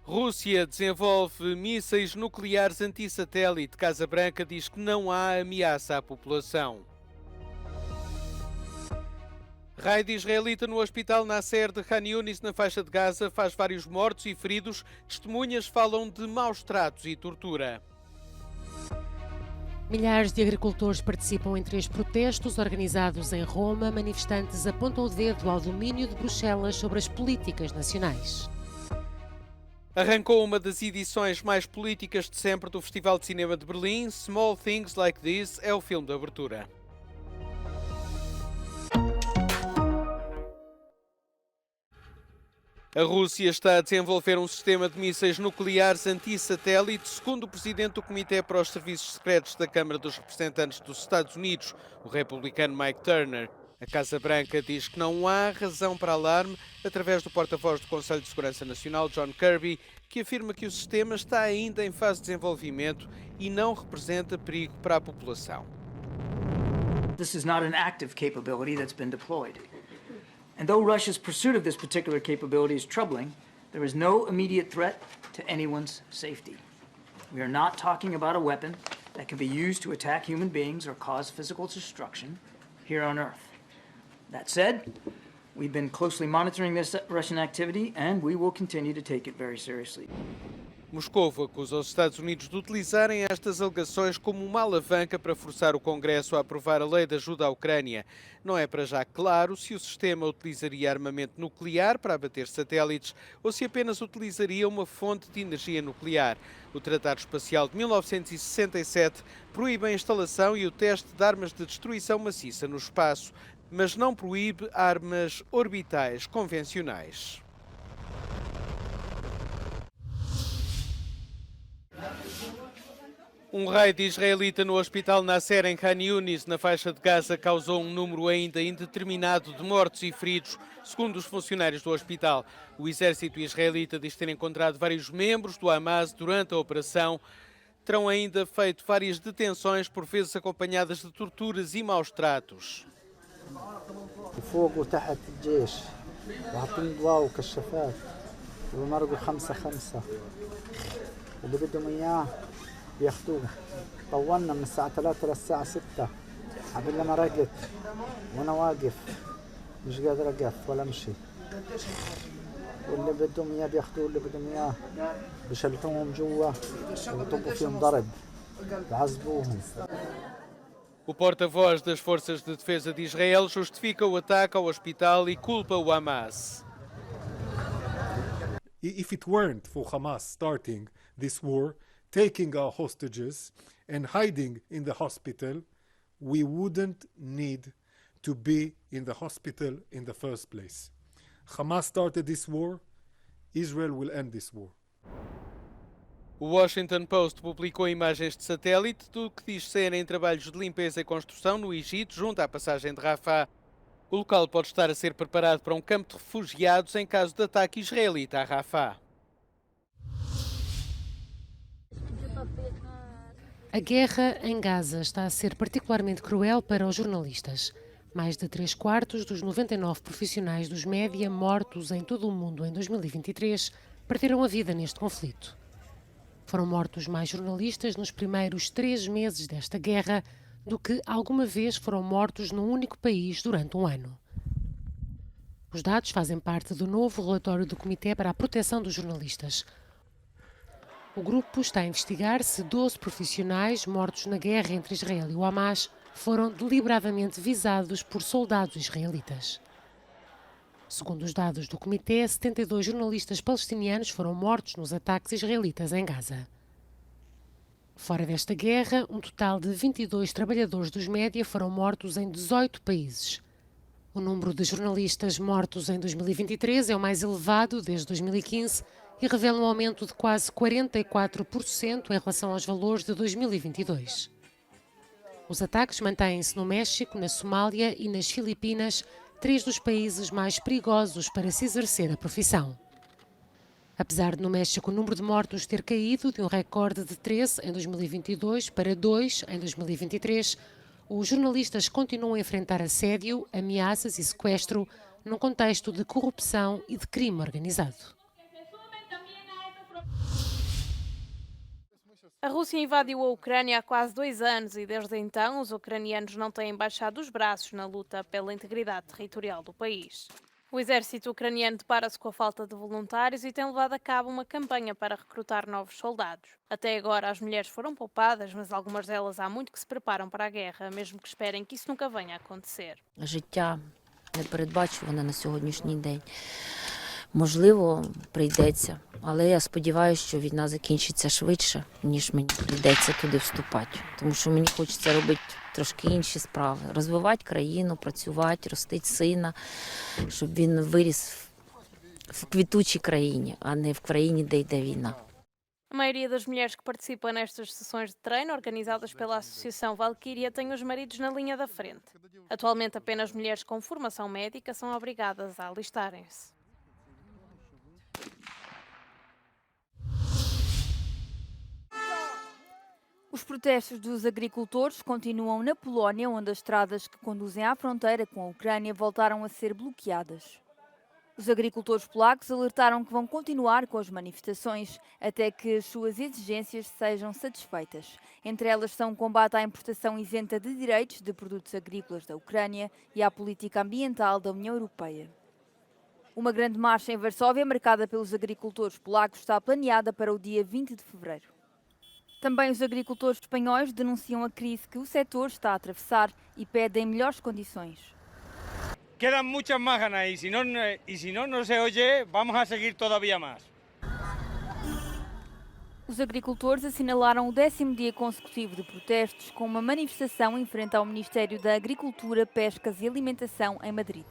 Rússia desenvolve mísseis nucleares anti-satélite. Casa Branca diz que não há ameaça à população. Raid israelita no hospital Nasser de Khan Yunis, na faixa de Gaza, faz vários mortos e feridos. Testemunhas falam de maus tratos e tortura. Milhares de agricultores participam em 3 protestos organizados em Roma. Manifestantes apontam o dedo ao domínio de Bruxelas sobre as políticas nacionais. Arrancou uma das edições mais políticas de sempre do Festival de Cinema de Berlim. Small Things Like This é o filme de abertura. A Rússia está a desenvolver um sistema de mísseis nucleares anti-satélite, segundo o presidente do Comitê para os Serviços Secretos da Câmara dos Representantes dos Estados Unidos, o republicano Mike Turner. A Casa Branca diz que não há razão para alarme, através do porta-voz do Conselho de Segurança Nacional, John Kirby, que afirma que o sistema está ainda em fase de desenvolvimento e não representa perigo para a população. This is not an active capability that's been deployed. And though Russia's pursuit of this particular capability is troubling, there is no immediate threat to anyone's safety. We are not talking about a weapon that can be used to attack human beings or cause physical destruction here on Earth. That said, we've been closely monitoring this Russian activity and we will continue to take it very seriously. Moscou acusa os Estados Unidos de utilizarem estas alegações como uma alavanca para forçar o Congresso a aprovar a lei de ajuda à Ucrânia. Não é para já claro se o sistema utilizaria armamento nuclear para abater satélites ou se apenas utilizaria uma fonte de energia nuclear. O Tratado Espacial de 1967 proíbe a instalação e o teste de armas de destruição maciça no espaço, mas não proíbe armas orbitais convencionais. Um raid israelita no hospital Nasser em Khan Yunis, na faixa de Gaza, causou um número ainda indeterminado de mortos e feridos, segundo os funcionários do hospital. O exército israelita diz ter encontrado vários membros do Hamas durante a operação. Terão ainda feito várias detenções, por vezes acompanhadas de torturas e maus tratos. فوق وتحت الجيش وحاطين ضواء وكشافات ومرقوا 5-5 واللي بدهم اياه بياخذوه. طولنا من الساعة 3 للساعة 6 عبال لما رقت وانا واقف مش قادر اقف ولا امشي واللي بدهم اياه بياخذوه اللي بدهم اياه بشلحوهم جوا وبطبوا فيهم ضرب بعذبوهم. O porta-voz das Forças de Defesa de Israel justifica o ataque ao hospital e culpa o Hamas. If it weren't for Hamas starting this war, taking our hostages and hiding in the hospital, we wouldn't need to be in the hospital in the first place. Hamas started this war, Israel will end this war. O Washington Post publicou imagens de satélite do que diz serem trabalhos de limpeza e construção no Egito, junto à passagem de Rafah. O local pode estar a ser preparado para um campo de refugiados em caso de ataque israelita a Rafah. A guerra em Gaza está a ser particularmente cruel para os jornalistas. Mais de 3/4 dos 99 profissionais dos média mortos em todo o mundo em 2023 perderam a vida neste conflito. Foram mortos mais jornalistas nos primeiros 3 meses desta guerra do que alguma vez foram mortos num único país durante um ano. Os dados fazem parte do novo relatório do Comitê para a Proteção dos Jornalistas. O grupo está a investigar se 12 profissionais mortos na guerra entre Israel e o Hamas foram deliberadamente visados por soldados israelitas. Segundo os dados do Comitê, 72 jornalistas palestinianos foram mortos nos ataques israelitas em Gaza. Fora desta guerra, um total de 22 trabalhadores dos média foram mortos em 18 países. O número de jornalistas mortos em 2023 é o mais elevado desde 2015 e revela um aumento de quase 44% em relação aos valores de 2022. Os ataques mantêm-se no México, na Somália e nas Filipinas, 3 dos países mais perigosos para se exercer a profissão. Apesar de no México o número de mortos ter caído de um recorde de 13 em 2022 para 2 em 2023, os jornalistas continuam a enfrentar assédio, ameaças e sequestro num contexto de corrupção e de crime organizado. A Rússia invadiu a Ucrânia há quase 2 anos e desde então os ucranianos não têm baixado os braços na luta pela integridade territorial do país. O exército ucraniano depara-se com a falta de voluntários e tem levado a cabo uma campanha para recrutar novos soldados. Até agora as mulheres foram poupadas, mas algumas delas há muito que se preparam para a guerra, mesmo que esperem que isso nunca venha a acontecer. Життя непередбачуване на сьогоднішній день. Можливо, прийдеться, але я сподіваюся, що війна закінчиться швидше, ніж мені прийдеться туди вступати. Тому що мені хочеться робити трошки інші справи. Розвивати країну, працювати, ростити сина, щоб він виріс в квітучій країні, а не в країні, де йде війна. A maioria das mulheres que participa nestas sessões de treino, organizadas pela Associação Valkyria, tem os maridos na linha da frente. Atualmente, apenas mulheres com formação médica são obrigadas a alistarem-se. Os protestos dos agricultores continuam na Polónia, onde as estradas que conduzem à fronteira com a Ucrânia voltaram a ser bloqueadas. Os agricultores polacos alertaram que vão continuar com as manifestações até que as suas exigências sejam satisfeitas. Entre elas são o combate à importação isenta de direitos de produtos agrícolas da Ucrânia e à política ambiental da União Europeia. Uma grande marcha em Varsóvia, marcada pelos agricultores polacos, está planeada para o dia 20 de fevereiro. Também os agricultores espanhóis denunciam a crise que o setor está a atravessar e pedem melhores condições. Quedan muchas más ganas y si no se oye, vamos a seguir todavía más. Os agricultores assinalaram o 10º dia consecutivo de protestos com uma manifestação em frente ao Ministério da Agricultura, Pescas e Alimentação em Madrid.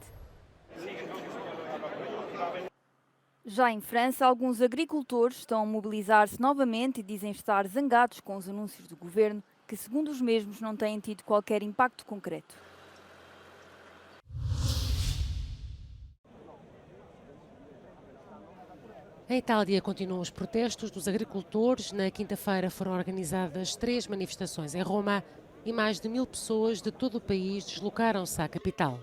Já em França, alguns agricultores estão a mobilizar-se novamente e dizem estar zangados com os anúncios do governo, que, segundo os mesmos, não têm tido qualquer impacto concreto. Em Itália continuam os protestos dos agricultores. Na quinta-feira foram organizadas 3 manifestações em Roma e mais de 1000 pessoas de todo o país deslocaram-se à capital.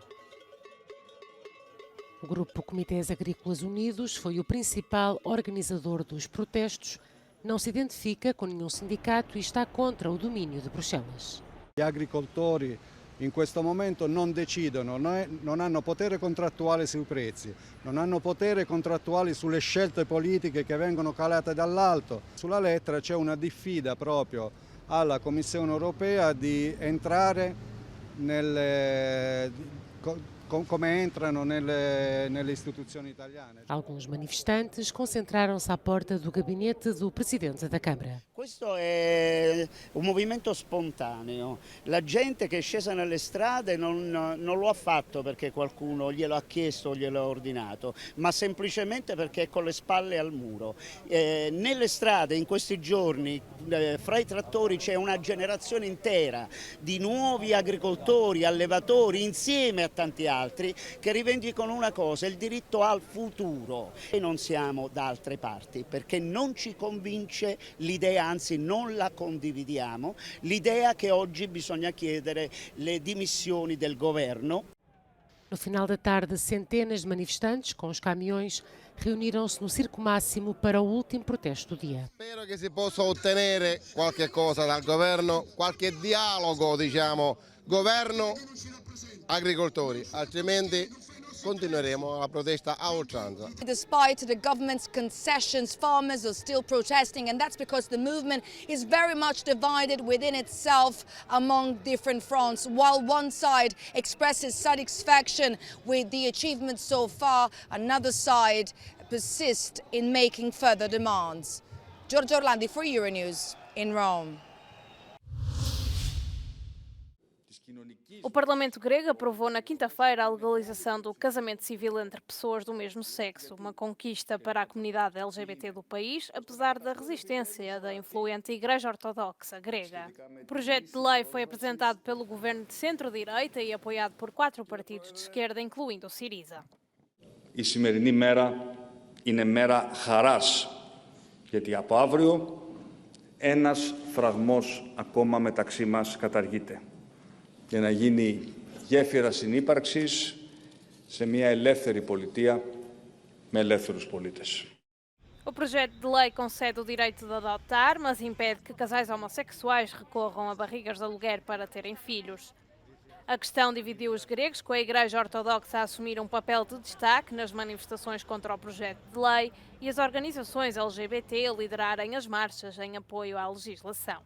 O grupo Comitês Agrícolas Unidos foi o principal organizador dos protestos. Não se identifica com nenhum sindicato e está contra o domínio de Bruxelas. Gli agricoltori in questo momento non decidono, non hanno potere contrattuale sui prezzi, non hanno potere contrattuali sulle scelte politiche che vengono calate dall'alto. Sulla lettera c'è una diffida proprio alla Commissione europea di entrare come entrano nelle istituzioni italiane. Alguns manifestantes concentraram-se à porta do gabinete do presidente da Câmara. Questo è un movimento spontaneo. La gente che è scesa nelle strade non lo ha fatto perché qualcuno glielo ha chiesto o glielo ha ordinato, ma semplicemente perché è con le spalle al muro. Nelle strade in questi giorni, fra i trattori, c'è una generazione intera di nuovi agricoltori, allevatori, insieme a tanti altri, che rivendicano una cosa, il diritto al futuro. E non siamo da altre parti perché non ci convince l'idea, anzi non la condividiamo, l'idea che oggi bisogna chiedere le dimissioni del governo. No final da tarde, centenas de manifestantes com os caminhões reuniram-se no Circo Máximo para o último protesto do dia. Spero che si possa ottenere qualche cosa dal governo, qualche dialogo, diciamo, governo-agricoltori, altrimenti continueremo la protesta a oltranza. Despite the government's concessions, farmers are still protesting, and that's because the movement is very much divided within itself among different fronts. While one side expresses satisfaction with the achievements so far, another side persists in making further demands. Giorgio Orlandi for Euronews in Rome. O Parlamento grego aprovou na quinta-feira a legalização do casamento civil entre pessoas do mesmo sexo, uma conquista para a comunidade LGBT do país, apesar da resistência da influente Igreja Ortodoxa grega. O projeto de lei foi apresentado pelo governo de centro-direita e apoiado por 4 partidos de esquerda, incluindo o Syriza. Η σημερινή μέρα είναι μέρα χαράς, γιατί από αύριο ένας φραγμός ακόμα μεταξύ μας καταργείται. Για να γίνει γέφυρα συνύπαρξης σε μια ελεύθερη πολιτεία με ελεύθερους πολίτες. O projeto de lei concede o direito de adotar, mas impede que casais homossexuais recorram a barrigas de aluguer para terem filhos. A questão dividiu os gregos, com a Igreja Ortodoxa a assumir um papel de destaque nas manifestações contra o projeto de lei e as organizações LGBT a liderarem as marchas em apoio à legislação.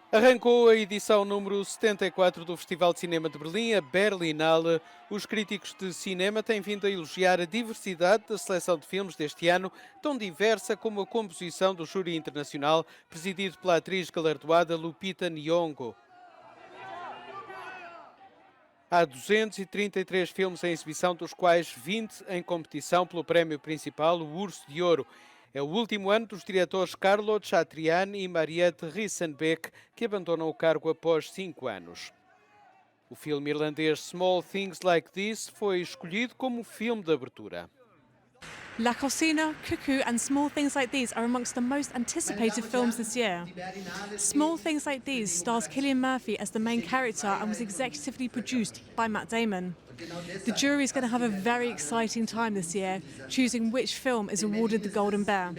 Arrancou a edição número 74 do Festival de Cinema de Berlim, a Berlinale. Os críticos de cinema têm vindo a elogiar a diversidade da seleção de filmes deste ano, tão diversa como a composição do júri internacional, presidido pela atriz galardoada Lupita Nyong'o. Há 233 filmes em exibição, dos quais 20 em competição pelo prémio principal, o Urso de Ouro. É o último ano dos diretores Carlo Chatrian e Mariette Rissenbeck, que abandonam o cargo após 5 anos. O filme irlandês Small Things Like This foi escolhido como filme de abertura. La Cocina, Cuckoo and Small Things Like These are amongst the most anticipated films this year. Small Things Like These stars Cillian Murphy as the main character and was executively produced by Matt Damon. The jury is going to have a very exciting time this year, choosing which film is awarded the Golden Bear.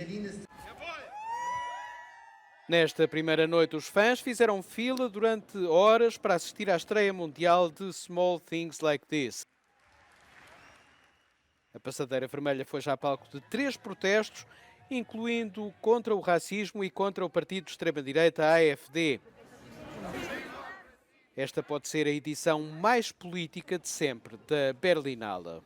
Nesta primeira noite, os fãs fizeram fila durante horas para assistir à estreia mundial de Small Things Like This. A passadeira vermelha foi já palco de 3 protestos, incluindo contra o racismo e contra o partido de extrema-direita AfD. Esta pode ser a edição mais política de sempre da Berlinale.